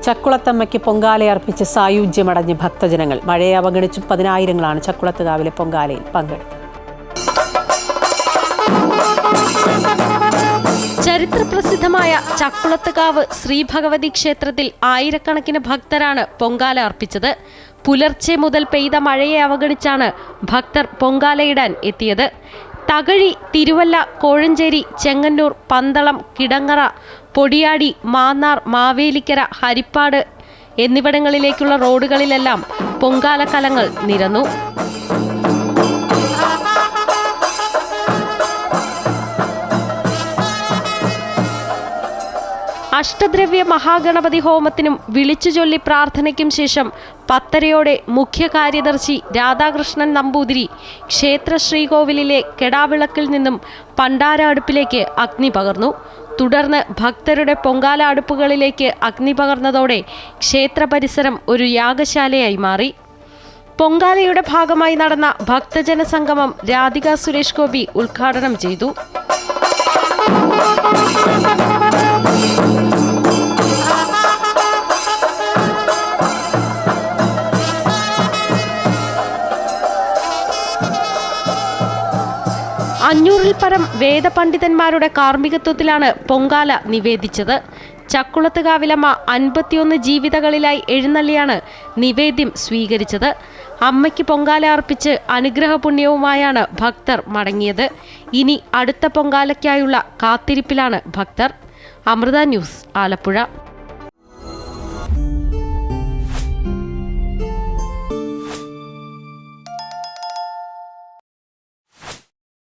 ചക്കുളത്തമ്മയ്ക്ക് പൊങ്കാലയർപ്പിച്ച് സായുജ്യമടഞ്ഞ് ഭക്തജനങ്ങൾ. മഴയെ അവഗണിച്ചും പതിനായിരങ്ങളാണ് ചക്കുളത്തുകാവിലെ പൊങ്കാലയിൽ പങ്കെടുത്തത്. ചരിത്രപ്രസിദ്ധമായ ചക്കുളത്തുകാവ് ശ്രീഭഗവതി ക്ഷേത്രത്തിൽ ആയിരക്കണക്കിന് ഭക്തരാണ് പൊങ്കാല അർപ്പിച്ചത്. പുലർച്ചെ മുതൽ പെയ്ത മഴയെ അവഗണിച്ചാണ് ഭക്തർ പൊങ്കാലയിടാൻ എത്തിയത്. തകഴി, തിരുവല്ല, കോഴഞ്ചേരി, ചെങ്ങന്നൂർ, പന്തളം, കിടങ്ങറ, പൊടിയാടി, മാന്നാർ, മാവേലിക്കര, ഹരിപ്പാട് എന്നിവിടങ്ങളിലേക്കുള്ള റോഡുകളിലെല്ലാം പൊങ്കാല കലങ്ങൾ നിരന്നു. അഷ്ടദ്രവ്യ മഹാഗണപതി ഹോമത്തിനും വിളിച്ചുചൊല്ലി പ്രാർത്ഥനയ്ക്കും ശേഷം 10:30 മുഖ്യ കാര്യദർശി രാധാകൃഷ്ണൻ നമ്പൂതിരി ക്ഷേത്ര ശ്രീകോവിലിലെ കെടാവിളക്കിൽ നിന്നും പണ്ടാര അടുപ്പിലേക്ക് അഗ്നി പകർന്നു. തുടർന്ന് ഭക്തരുടെ പൊങ്കാല അടുപ്പുകളിലേക്ക് അഗ്നി പകർന്നതോടെ ക്ഷേത്ര പരിസരം ഒരു യാഗശാലയായി മാറി. പൊങ്കാലയുടെ ഭാഗമായി നടന്ന ഭക്തജന സംഗമം രാധിക സുരേഷ് ഗോപി ഉദ്ഘാടനം ചെയ്തു. അഞ്ഞൂറിൽ പരം വേദപണ്ഡിതന്മാരുടെ കാർമ്മികത്വത്തിലാണ് പൊങ്കാല നിവേദിച്ചത്. ചക്കുളത്തുകാവിലമ്മ 51 ജീവിതകളിലായി എഴുന്നള്ളിയാണ് നിവേദ്യം സ്വീകരിച്ചത്. അമ്മയ്ക്ക് പൊങ്കാല അർപ്പിച്ച് അനുഗ്രഹപുണ്യവുമായാണ് ഭക്തർ മടങ്ങിയത്. ഇനി അടുത്ത പൊങ്കാലയ്ക്കായുള്ള കാത്തിരിപ്പിലാണ് ഭക്തർ. അമൃത ന്യൂസ്, ആലപ്പുഴ.